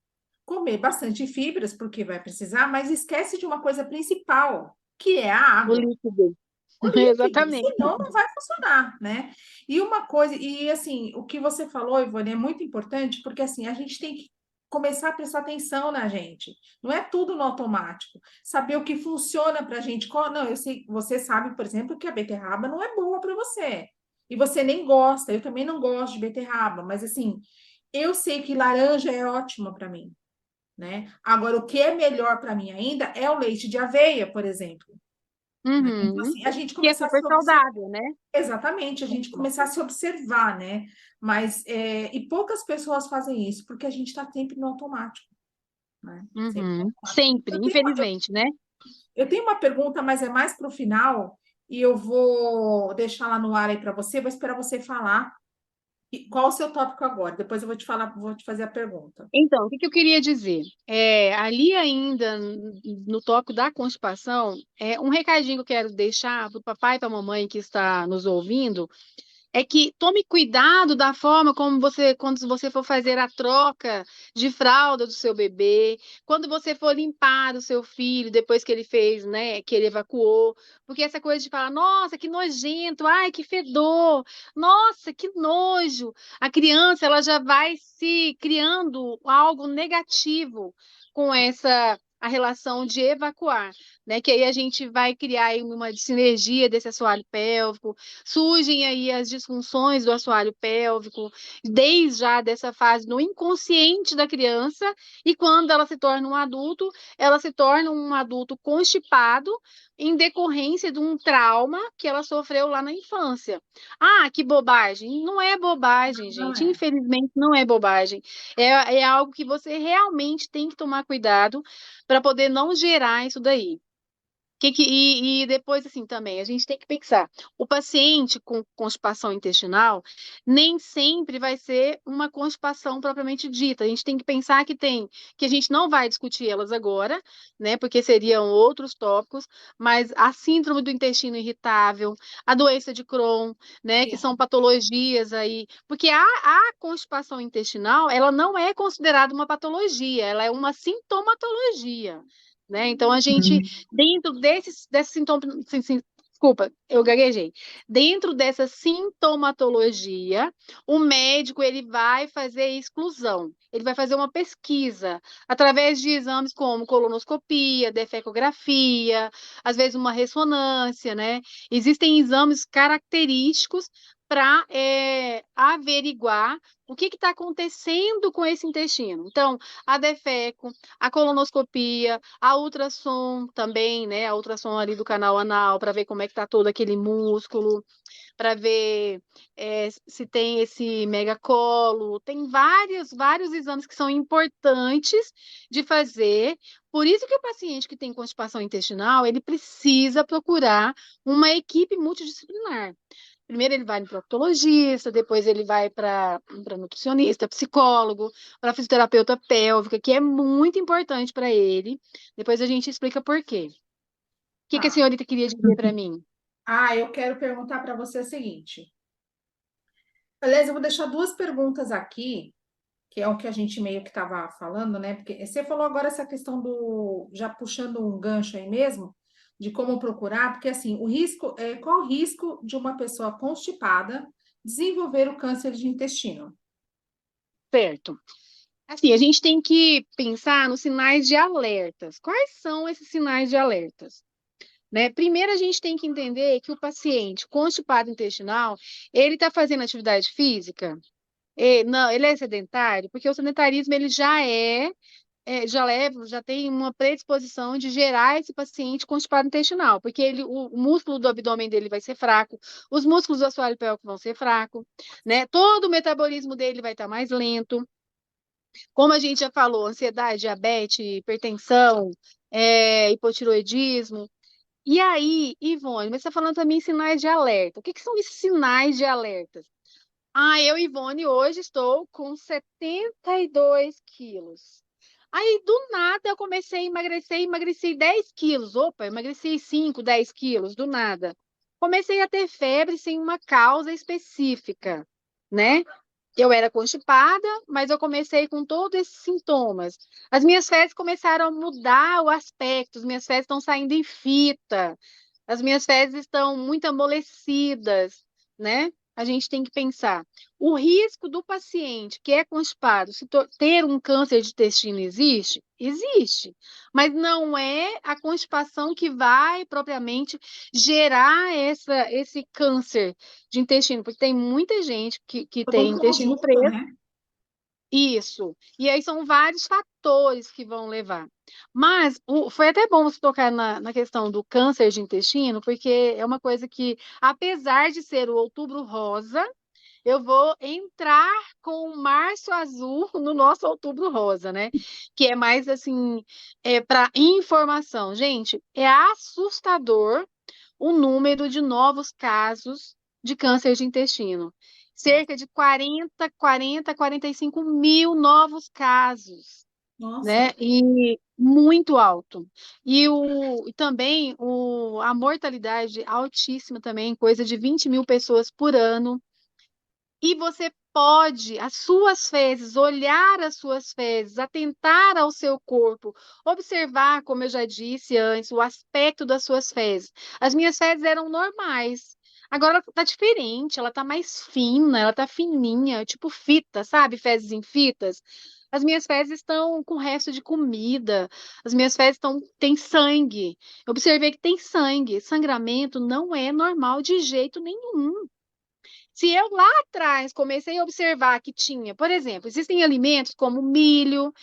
A: comer bastante fibras, porque vai precisar, mas esquece de uma coisa principal, que é a
C: o
A: água.
C: líquido.
A: O líquido,
C: Exatamente.
A: senão não vai funcionar, né? E uma coisa, e assim, o que você falou, Ivone, é muito importante, porque assim, a gente tem que começar a prestar atenção na gente. Não é tudo no automático. Saber o que funciona para a gente. Não, eu sei, você sabe, por exemplo, que a beterraba não é boa para você. E você nem gosta, eu também não gosto de beterraba, mas assim, eu sei que laranja é ótima para mim, né? Agora, o que é melhor para mim ainda é o leite de aveia, por exemplo, né? Então,
C: Uhum.
A: assim, a gente
C: Que é
A: começar a
C: super
A: se observar.
C: saudável, né?
A: Exatamente, a gente começar a se observar, né? Mas, e poucas pessoas fazem isso, porque a gente está sempre no automático, né? Sempre no
C: Uhum.
A: automático.
C: Sempre, infelizmente, né?
A: Eu tenho uma pergunta, mas é mais para o final, e eu vou deixar lá no ar aí para você, vou esperar você falar. Qual o seu tópico agora? Depois eu vou te falar, vou te fazer a pergunta.
C: Então, o que que eu queria dizer? Ali ainda no tópico da constipação, um recadinho que eu quero deixar para o papai e para a mamãe que está nos ouvindo, é que tome cuidado da forma como quando você for fazer a troca de fralda do seu bebê, quando você for limpar o seu filho depois que ele fez, né, que ele evacuou, porque essa coisa de falar, nossa, que nojento, ai, que fedor, nossa, que nojo. A criança, ela já vai se criando algo negativo com essa a relação de evacuar, né? Que aí a gente vai criar aí uma sinergia desse assoalho pélvico, surgem aí as disfunções do assoalho pélvico, desde já dessa fase no inconsciente da criança, e quando ela se torna um adulto, ela se torna um adulto constipado em decorrência de um trauma que ela sofreu lá na infância. Ah, que bobagem! Não é bobagem,
A: Não
C: gente.
A: é.
C: Infelizmente, não é bobagem. É algo que você realmente tem que tomar cuidado para poder não gerar isso daí. E depois, assim, também, a gente tem que pensar, o paciente com constipação intestinal nem sempre vai ser uma constipação propriamente dita. A gente tem que pensar que a gente não vai discutir elas agora, né, porque seriam outros tópicos, mas a síndrome do intestino irritável, a doença de Crohn, né, que são patologias aí, porque a constipação intestinal, ela não é considerada uma patologia, ela é uma sintomatologia. Né? Então, a gente dentro desses Desculpa, eu gaguejei. Dentro dessa sintomatologia, o médico ele vai fazer exclusão. Ele vai fazer uma pesquisa através de exames como colonoscopia, defecografia, às vezes uma ressonância, né? Existem exames característicos para averiguar o que está acontecendo com esse intestino. Então, a defeco, a colonoscopia, a ultrassom também, né? A ultrassom ali do canal anal, para ver como é que está todo aquele músculo, para ver se tem esse megacolo. Tem vários exames que são importantes de fazer. Por isso que o paciente que tem constipação intestinal, ele precisa procurar uma equipe multidisciplinar. Primeiro ele vai no proctologista, depois ele vai para nutricionista, psicólogo, para fisioterapeuta pélvica, que é muito importante para ele. Depois a gente explica por quê. O que a
A: Tá.
C: senhorita queria dizer para mim?
A: Eu quero perguntar para você o seguinte. Aliás, eu vou deixar duas perguntas aqui, que é o que a gente meio que estava falando, né? Porque você falou agora essa questão já puxando um gancho aí mesmo, de como procurar, porque assim, qual o risco de uma pessoa constipada desenvolver o câncer de intestino?
C: Certo. Assim, a gente tem que pensar nos sinais de alertas. Quais são esses sinais de alertas? Né? Primeiro, a gente tem que entender que o paciente constipado intestinal, ele está fazendo atividade física? Não, ele é sedentário, porque o sedentarismo ele já tem uma predisposição de gerar esse paciente constipado intestinal, porque o músculo do abdômen dele vai ser fraco, os músculos do assoalho pélvico vão ser fracos, né? Todo o metabolismo dele vai estar mais lento. Como a gente já falou, ansiedade, diabetes, hipertensão, hipotiroidismo. E aí, Ivone, você está falando também sinais de alerta. O que são esses sinais de alerta? Eu, Ivone, hoje estou com 72 quilos. Aí, do nada, eu comecei a emagreci 10 quilos. Opa, emagreci 5, 10 quilos, do nada. Comecei a ter febre sem uma causa específica, né? Eu era constipada, mas eu comecei com todos esses sintomas. As minhas fezes começaram a mudar o aspecto, as minhas fezes estão saindo em fita, as minhas fezes estão muito amolecidas, né? A gente tem que pensar. O risco do paciente que é constipado ter um câncer de intestino existe? Existe. Mas não é a constipação que vai propriamente gerar esse câncer de intestino, porque tem muita gente que
A: Todo
C: tem
A: um
C: intestino
A: conjunto,
C: preso.
A: né?
C: Isso. E aí são vários fatores que vão levar. Mas foi até bom você tocar na questão do câncer de intestino, porque é uma coisa que, apesar de ser o Outubro Rosa, eu vou entrar com o Março Azul no nosso Outubro Rosa, né? Que é mais assim, para informação. Gente, é assustador o número de novos casos de câncer de intestino. Cerca de 45 mil novos casos,
A: Nossa,
C: né? E muito alto. E também a mortalidade altíssima também, coisa de 20 mil pessoas por ano. E você pode, as suas fezes, olhar as suas fezes, atentar ao seu corpo, observar, como eu já disse antes, o aspecto das suas fezes. As minhas fezes eram normais. Agora ela tá diferente, ela tá mais fina, ela tá fininha, tipo fita, sabe? Fezes em fitas. As minhas fezes estão com resto de comida. As minhas fezes têm sangue. Eu observei que tem sangue. Sangramento não é normal de jeito nenhum. Se eu lá atrás comecei a observar que tinha, por exemplo, existem alimentos como milho,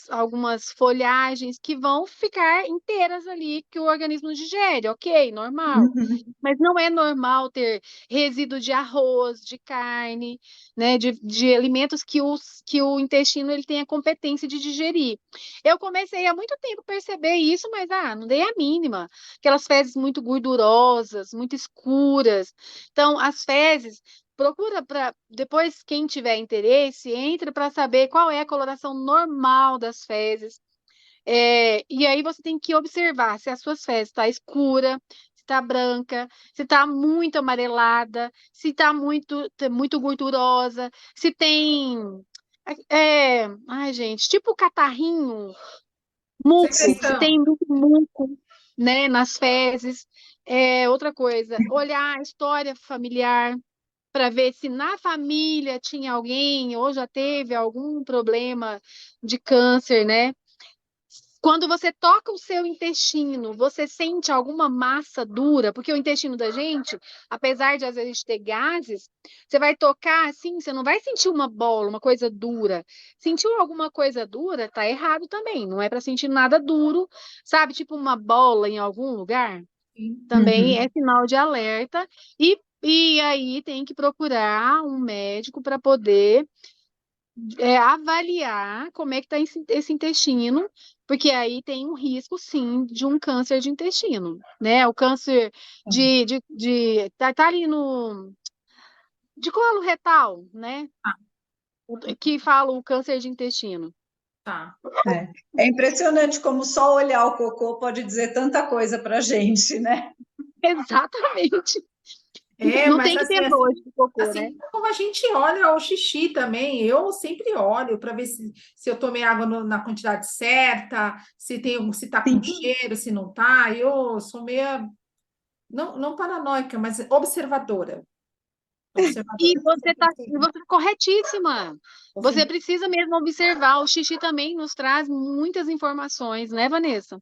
C: algumas folhagens que vão ficar inteiras ali, que o organismo digere, ok, normal.
B: Uhum.
C: Mas não é normal ter resíduo de arroz, de carne, né, de alimentos que o intestino ele tem a competência de digerir. Eu comecei há muito tempo a perceber isso, mas não dei a mínima. Aquelas fezes muito gordurosas, muito escuras. Então, as fezes, procura para depois, quem tiver interesse, entre para saber qual é a coloração normal das fezes. E aí você tem que observar se as suas fezes está escura, se está branca, se está muito amarelada, se está muito gordurosa, se tem. Ai, gente, tipo catarrinho, muco, se
A: secreção.
C: tem muito muco, né, nas fezes. Outra coisa, olhar a história familiar para ver se na família tinha alguém ou já teve algum problema de câncer, né? Quando você toca o seu intestino, você sente alguma massa dura? Porque o intestino da gente, apesar de às vezes ter gases, você vai tocar assim, você não vai sentir uma bola, uma coisa dura. Sentiu alguma coisa dura? Tá errado também. Não é para sentir nada duro, sabe? Tipo uma bola em algum lugar.
A: Sim.
C: Também é sinal de alerta. E aí tem que procurar um médico para poder avaliar como é que está esse intestino, porque aí tem um risco, sim, de um câncer de intestino, né? O câncer tá ali de colo retal, né?
A: Ah,
C: Que fala o câncer de intestino.
A: tá.
B: É impressionante como só olhar o cocô pode dizer tanta coisa para a gente, né?
C: Exatamente. Não
A: Mas
C: tem que ter nojo de cocô, né?
A: assim como a gente olha o xixi também, eu sempre olho para ver se eu tomei água na quantidade certa, se tá com
B: Sim.
A: cheiro, se não tá. Eu sou meia, não paranoica, mas observadora.
C: E
A: Observadora.
C: você tá corretíssima.
A: Tô
C: Você
A: sempre-
C: precisa mesmo observar. O xixi também nos traz muitas informações, né, Vanessa?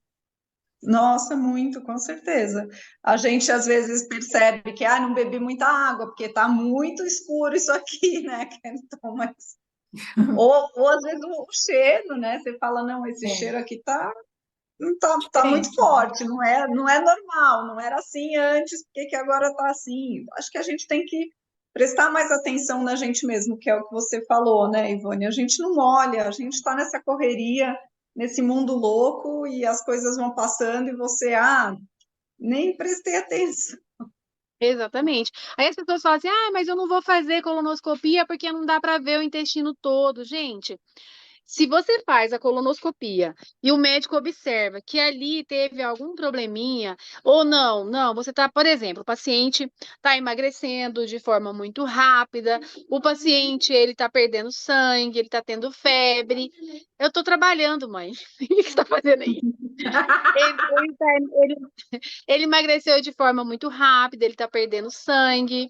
B: Nossa, muito, com certeza. A gente às vezes percebe que não bebi muita água, porque está muito escuro isso aqui, né? Então, ou às vezes o cheiro, né? Você fala, não, esse
A: É,
B: cheiro aqui tá muito
A: diferente, né?
B: forte, não é normal, não era assim antes, por que que agora está assim? Acho que a gente tem que prestar mais atenção na gente mesmo, que é o que você falou, né, Ivone? A gente não olha, a gente está nessa correria, nesse mundo louco, e as coisas vão passando, e você, nem prestei atenção.
C: Exatamente. Aí as pessoas falam assim: mas eu não vou fazer colonoscopia porque não dá para ver o intestino todo. Gente, se você faz a colonoscopia e o médico observa que ali teve algum probleminha, ou não, você tá, por exemplo, o paciente está emagrecendo de forma muito rápida, o paciente ele está perdendo sangue, ele está tendo febre. Eu estou trabalhando, mãe. O que você está fazendo aí? Ele, ele, tá- ele ele emagreceu de forma muito rápida, ele está perdendo sangue,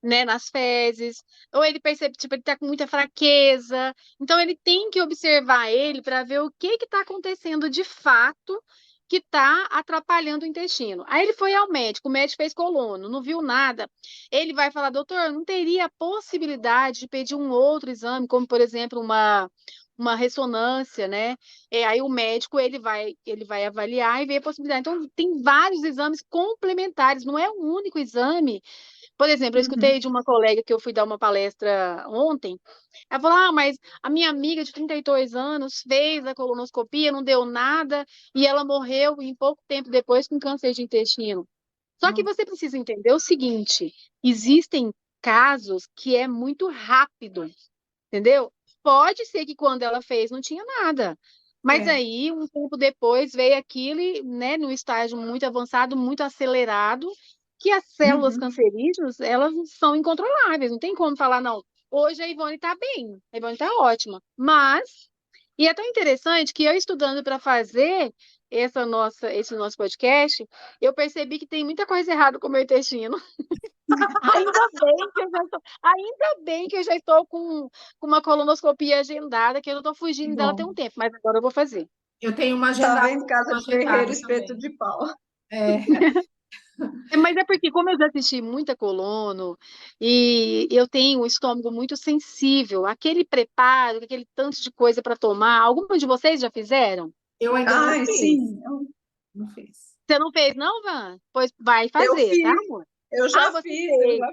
C: né, nas fezes, ou ele percebe, tipo, ele tá com muita fraqueza. Então, ele tem que observar ele para ver o que está acontecendo de fato que está atrapalhando o intestino. Aí ele foi ao médico, o médico fez colono, não viu nada. Ele vai falar, doutor, não teria possibilidade de pedir um outro exame, como, por exemplo, uma ressonância, né? Aí o médico ele vai avaliar e ver a possibilidade. Então, tem vários exames complementares, não é um único exame. Por exemplo, eu
B: Uhum.
C: escutei de uma colega que eu fui dar uma palestra ontem. Ela falou: mas a minha amiga de 32 anos fez a colonoscopia, não deu nada, e ela morreu em pouco tempo depois com câncer de intestino. Só que você precisa entender o seguinte: existem casos que é muito rápido, entendeu? Pode ser que quando ela fez não tinha nada. Mas
A: É.
C: aí, um tempo depois, veio aquilo, e, né, num estágio muito avançado, muito acelerado, que as células
B: Uhum.
C: cancerígenas, elas são incontroláveis. Não tem como falar, não, hoje a Ivone está bem, a Ivone está ótima. E é tão interessante que eu estudando para fazer esse nosso podcast, eu percebi que tem muita coisa errada com o meu intestino. Ainda bem que eu já estou com uma colonoscopia agendada, que eu não estou
A: Que
C: fugindo dela tem um
A: bom.
C: tempo, mas agora eu vou fazer.
A: Eu tenho
B: Tá vendo? Casa
A: uma
B: de ferreiro,
A: agendada
B: espeto
A: também.
B: de pau.
A: É.
C: Mas é porque, como eu já assisti muita colono, e eu tenho um estômago muito sensível, aquele preparo, aquele tanto de coisa para tomar, alguma de vocês já fizeram?
A: Eu ainda não
B: Ai,
A: fiz.
B: sim,
A: Não fiz.
C: Você não fez, não, Van? Pois vai
B: eu
C: fazer, tá,
B: fiz,
C: amor?
B: eu
C: Ah,
B: já
C: você
B: fiz, eu
C: fez,
B: já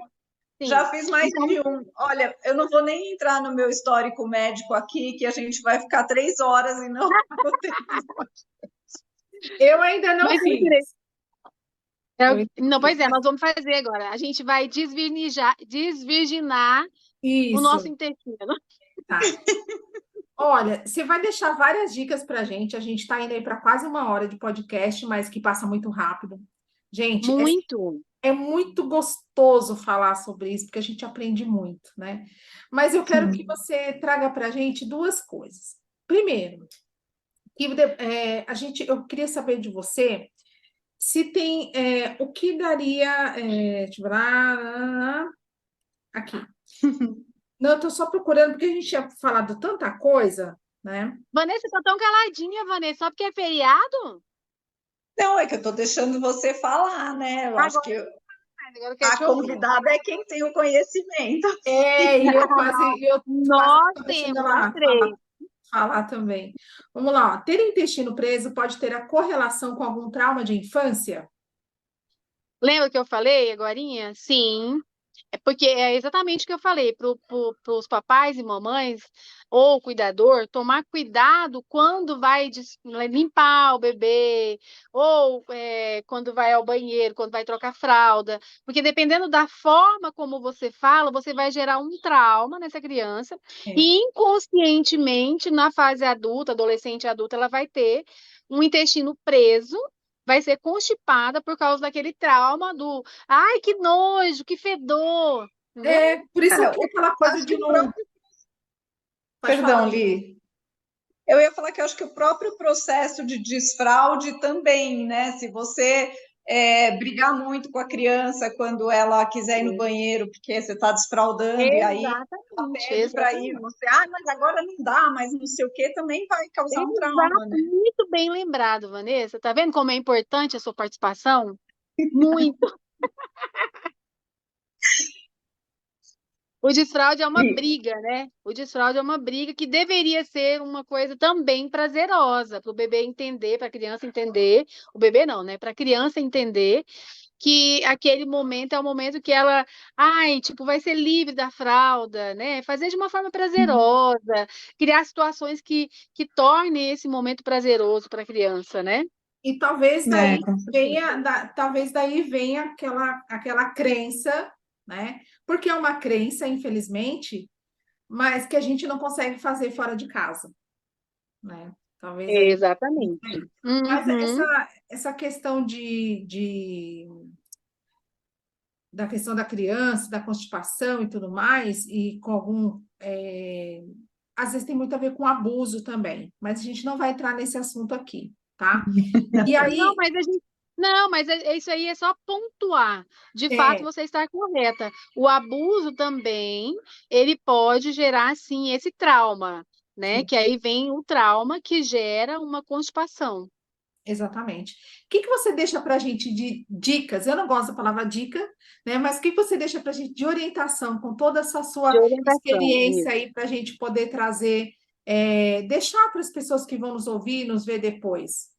C: sim.
B: Já fiz mais
C: Então,
B: de um. Olha, eu não vou nem entrar no meu histórico médico aqui, que a gente vai ficar 3 horas e não vou ter.
A: Eu ainda não
C: mas eu direi.
A: fiz. Eu ainda não
C: Não,
A: fiz.
C: pois é, nós vamos fazer agora. A gente vai desvirginar o nosso
A: Isso,
C: intestino.
A: tá. Olha, você vai deixar várias dicas para a gente. A gente está indo aí para quase uma hora de podcast, mas que passa muito rápido. Gente,
C: Muito.
A: é muito gostoso falar sobre isso, porque a gente aprende muito, né? Mas eu quero que
B: Sim.
A: você traga para a gente duas coisas. Primeiro, eu queria saber de você se tem, o que daria, deixa eu ver lá, aqui. Não, eu estou só procurando, porque a gente tinha falado tanta coisa, né?
C: Vanessa, tá tão caladinha, Vanessa, só porque é feriado?
B: Não, é que eu estou deixando você falar, né? Eu acho que
C: Agora eu quero
B: a
C: te ouvir.
B: convidada é quem tem o conhecimento.
A: E eu quase
C: Nós
A: tô deixando
C: temos, nós
A: ela
C: três.
A: falar também. Vamos lá, ó. Ter intestino preso pode ter a correlação com algum trauma de infância?
C: Lembra que eu falei agorinha? Sim. É porque é exatamente o que eu falei para os papais e mamães ou cuidador tomar cuidado quando vai limpar o bebê ou quando vai ao banheiro, quando vai trocar fralda, porque dependendo da forma como você fala, você vai gerar um trauma nessa criança
A: É.
C: e inconscientemente na fase adulta, adolescente e adulta, ela vai ter um intestino preso. Vai ser constipada por causa daquele trauma do ai, que nojo, que fedor, entendeu?
A: Por isso
B: Olha,
A: que aquela coisa
B: acho que
A: de
B: o
A: não.
B: próprio.
A: Pode falar.
B: Perdão, Li. Eu ia falar que eu acho que o próprio processo de desfraude também, né? Se você brigar muito com a criança quando ela quiser ir no banheiro, porque você está desfraudando, e aí ela
C: Exatamente,
B: pede para ir,
C: exatamente.
B: você, mas agora não dá, mas não sei o quê, também vai causar um trauma,
C: Exato,
B: né?
C: muito bem lembrado, Vanessa. Tá vendo como é importante a sua participação? Muito. O desfraude é uma
B: E,
C: briga, né? O desfraude é uma briga que deveria ser uma coisa também prazerosa para o bebê entender, para a criança entender, o bebê não, né? Para a criança entender que aquele momento é o momento que ela, ai, tipo, vai ser livre da fralda, né? Fazer de uma forma prazerosa, criar situações que tornem esse momento prazeroso para a criança, né?
A: E talvez
B: né,
A: daí
B: com certeza.
A: venha aquela crença, né? Porque é uma crença, infelizmente, mas que a gente não consegue fazer fora de casa, né? Talvez aí.
C: Exatamente.
A: Mas
C: Uhum.
A: essa questão da questão da criança, da constipação e tudo mais, e com às vezes tem muito a ver com abuso também, mas a gente não vai entrar nesse assunto aqui, tá? E
C: Não,
A: aí,
C: mas a gente. Não, mas isso aí é só pontuar. De fato,
A: é,
C: você está correta. O abuso também, ele pode gerar, sim, esse trauma, né?
A: sim,
C: Que aí vem o trauma que gera uma constipação.
A: exatamente. O que que você deixa para a gente de dicas? Eu não gosto da palavra dica, né? Mas o que que você deixa para a gente de orientação com toda essa
C: De
A: sua
C: orientação.
A: experiência
C: Isso.
A: aí para a gente poder trazer, deixar para as pessoas que vão nos ouvir, nos ver depois?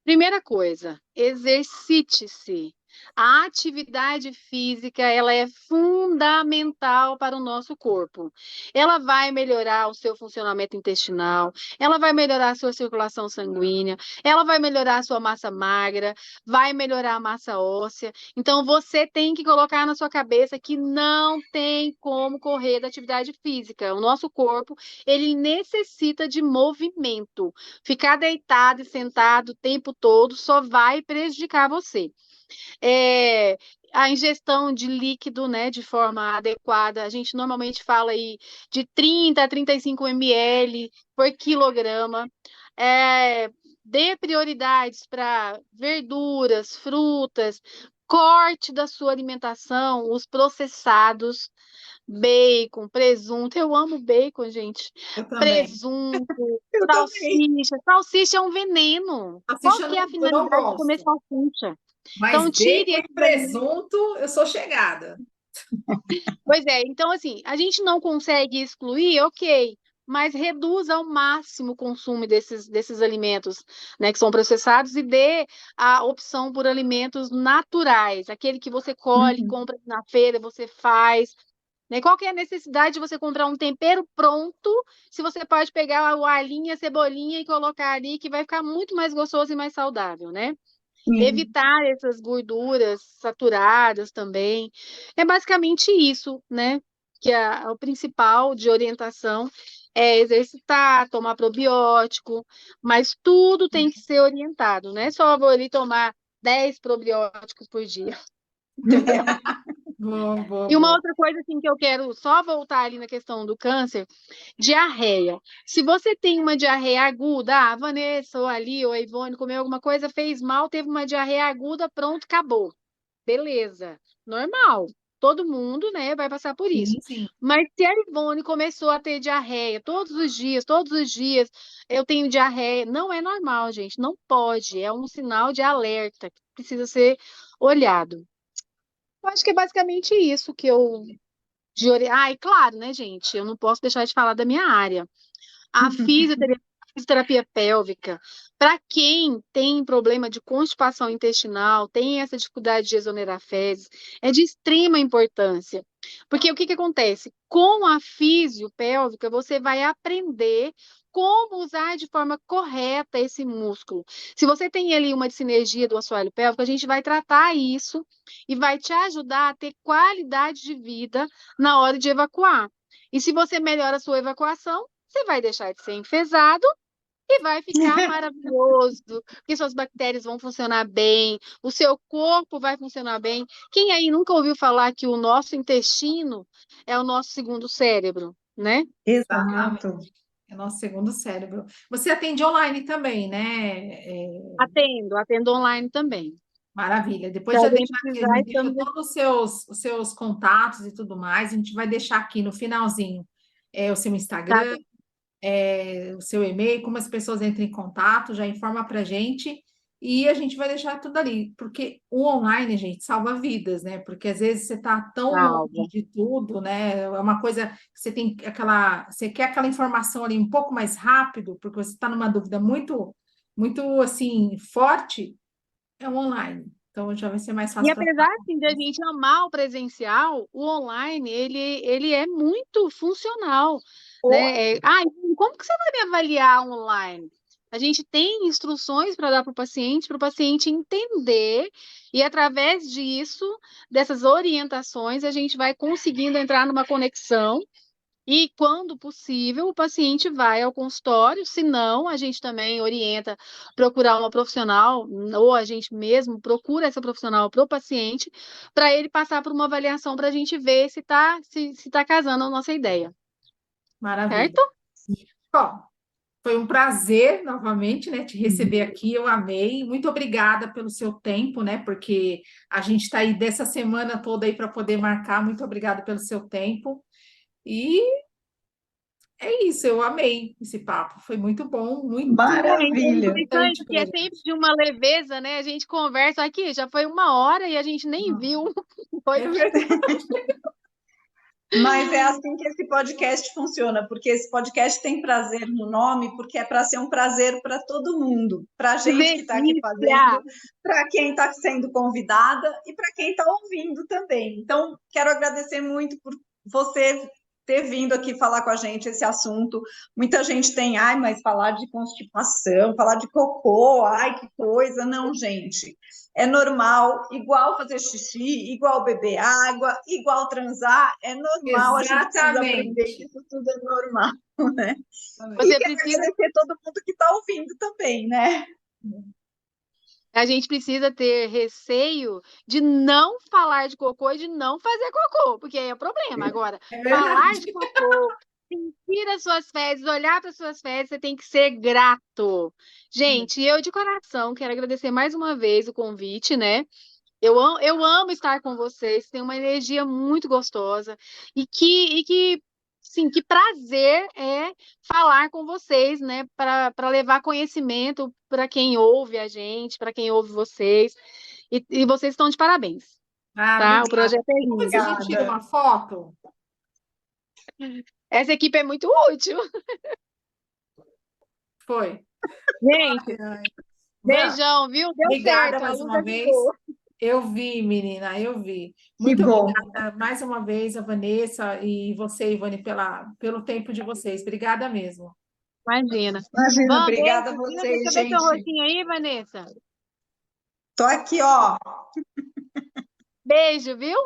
C: Primeira coisa, exercite-se. A atividade física, ela é fundamental para o nosso corpo. Ela vai melhorar o seu funcionamento intestinal, ela vai melhorar a sua circulação sanguínea, ela vai melhorar a sua massa magra, vai melhorar a massa óssea. Então, você tem que colocar na sua cabeça que não tem como correr da atividade física. O nosso corpo, ele necessita de movimento. Ficar deitado e sentado o tempo todo só vai prejudicar você. É, a ingestão de líquido, né, de forma adequada, a gente normalmente fala aí de 30 a 35 ml por quilograma. É, dê prioridades para verduras, frutas, corte da sua alimentação, os processados, bacon, presunto. Eu amo bacon, gente.
A: Eu também.
C: Presunto,
B: Eu também.
C: salsicha. Salsicha é um veneno. Qual
A: Assiste,
C: que é a
A: eu não
C: finalidade de comer
A: gosto,
C: salsicha?
A: mas
C: Então, tire
A: bacon e
C: esses alimentos.
A: presunto, eu sou chegada.
C: Pois é, então, assim, a gente não consegue excluir, ok, mas reduza ao máximo o consumo desses alimentos, né, que são processados e dê a opção por alimentos naturais, aquele que você colhe,
B: Uhum.
C: compra na feira, você faz. Né? Qual que é a necessidade de você comprar um tempero pronto, se você pode pegar o alhinho, a cebolinha e colocar ali, que vai ficar muito mais gostoso e mais saudável, né?
B: Sim.
C: Evitar essas gorduras saturadas também. É basicamente isso, né? Que o principal de orientação é exercitar, tomar probiótico, mas tudo tem que ser orientado, não é só vou ali tomar 10 probióticos por dia, entendeu?
A: Boa, boa,
C: E uma
A: boa.
C: outra coisa assim que eu quero só voltar ali na questão do câncer, diarreia. Se você tem uma diarreia aguda, a Vanessa ou ali ou a Ivone comeu alguma coisa, fez mal, teve uma diarreia aguda, pronto, acabou. Beleza, normal. Todo mundo, né, vai passar por isso.
A: Sim, sim.
C: Mas se a Ivone começou a ter diarreia todos os dias, eu tenho diarreia, não é normal, gente, não pode. É um sinal de alerta que precisa ser olhado. Eu acho que é basicamente isso que eu Ah, e claro, né, gente? Eu não posso deixar de falar da minha área. A fisioterapia pélvica, para quem tem problema de constipação intestinal, tem essa dificuldade de exonerar fezes, é de extrema importância. Porque o que que acontece? Com a fisiopélvica, você vai aprender como usar de forma correta esse músculo. Se você tem ali uma sinergia do assoalho pélvico, a gente vai tratar isso e vai te ajudar a ter qualidade de vida na hora de evacuar. E se você melhora a sua evacuação, você vai deixar de ser enfesado e vai ficar maravilhoso, porque suas bactérias vão funcionar bem, o seu corpo vai funcionar bem. Quem aí nunca ouviu falar que o nosso intestino é o nosso segundo cérebro, né?
A: Exatamente.
B: Exato.
A: É nosso segundo cérebro. Você atende online também, né?
C: Atendo online também.
A: Maravilha. Depois
C: Se
A: já
C: alguém
A: deixar aqui,
C: precisar,
A: me deixa
C: estamos
A: todos os seus contatos e tudo mais. A gente vai deixar aqui no finalzinho o seu
C: tá
A: Instagram,
C: bem.
A: o seu e-mail, como as pessoas entram em contato, já informa para a gente e a gente vai deixar tudo ali, porque o online, gente, salva vidas, né? Porque às vezes você está tão longe
C: Salva.
A: de tudo, né? É uma coisa que você tem você quer aquela informação ali um pouco mais rápido, porque você está numa dúvida muito assim forte, é o online. Então já vai ser mais
C: E
A: fácil para
C: apesar assim, de a gente amar o presencial, o online ele é muito funcional, né? Como que você vai me avaliar online? A gente tem instruções para dar para o paciente entender, e através disso, dessas orientações, a gente vai conseguindo entrar numa conexão e, quando possível, o paciente vai ao consultório, se não, a gente também orienta procurar uma profissional, ou a gente mesmo procura essa profissional para o paciente, para ele passar por uma avaliação para a gente ver se tá casando a nossa ideia,
A: maravilha.
C: certo?
A: Bom, foi um prazer novamente, né, te
B: Uhum.
A: receber aqui. Eu amei. Muito obrigada pelo seu tempo, né? Porque a gente está aí dessa semana toda aí para poder marcar. Muito obrigada pelo seu tempo. E é isso, eu amei esse papo. Foi muito bom, muito
C: É
B: Maravilha.
C: interessante
A: importante
C: que
A: para a
C: é sempre
A: gente.
C: de uma leveza, né? A gente conversa aqui, já foi 1 hora e a gente nem viu. Foi
A: É verdade.
B: Mas é assim que esse podcast funciona, porque esse podcast tem prazer no nome, porque é para ser um prazer para todo mundo, para a
C: que
B: gente que está aqui
C: delícia!
B: fazendo, para quem está sendo convidada e para quem está ouvindo também. Então, quero agradecer muito por você ter vindo aqui falar com a gente esse assunto. Muita gente tem, ai, mas falar de constipação, falar de cocô, ai, que coisa. Não, gente. É normal, igual fazer xixi, igual beber água, igual transar, é normal, a gente precisa aprender que
A: Exatamente.
B: isso tudo é normal, né? E
C: Você
B: quero
C: precisa
B: agradecer todo mundo que está ouvindo também, né?
C: A gente precisa ter receio de não falar de cocô e de não fazer cocô, porque aí é problema. Agora,
A: É
C: falar de
A: verdade.
C: cocô, sentir as suas fezes, olhar para as suas fezes, você tem que ser grato. Gente, eu de coração quero agradecer mais uma vez o convite, né? Eu amo estar com vocês, tem uma energia muito gostosa sim, que prazer é falar com vocês, né? Para levar conhecimento para quem ouve a gente, para quem ouve vocês. E vocês estão de parabéns,
A: Ah,
C: tá? O
A: obrigada.
C: projeto é
A: Depois
C: lindo.
A: a gente tira
B: Obrigada.
A: uma foto.
C: Essa equipe é muito útil.
A: Foi.
C: Gente,
A: Ai. Van,
C: beijão, viu? Deu
A: obrigada
C: certo, a
A: mais
C: luz
A: uma vez.
C: ajudou.
A: Eu vi, menina, eu vi.
B: Que
A: Muito
B: bom.
A: obrigada mais uma vez, a Vanessa e você, Ivone, pelo tempo de vocês. Obrigada mesmo.
C: Imagina.
B: Imagina,
C: Bom,
B: obrigada a
C: beijo, viu? Deixa
B: vocês,
C: eu ver seu
B: gente.
C: rostinho aí, Vanessa.
B: Tô aqui, ó.
C: Beijo, viu?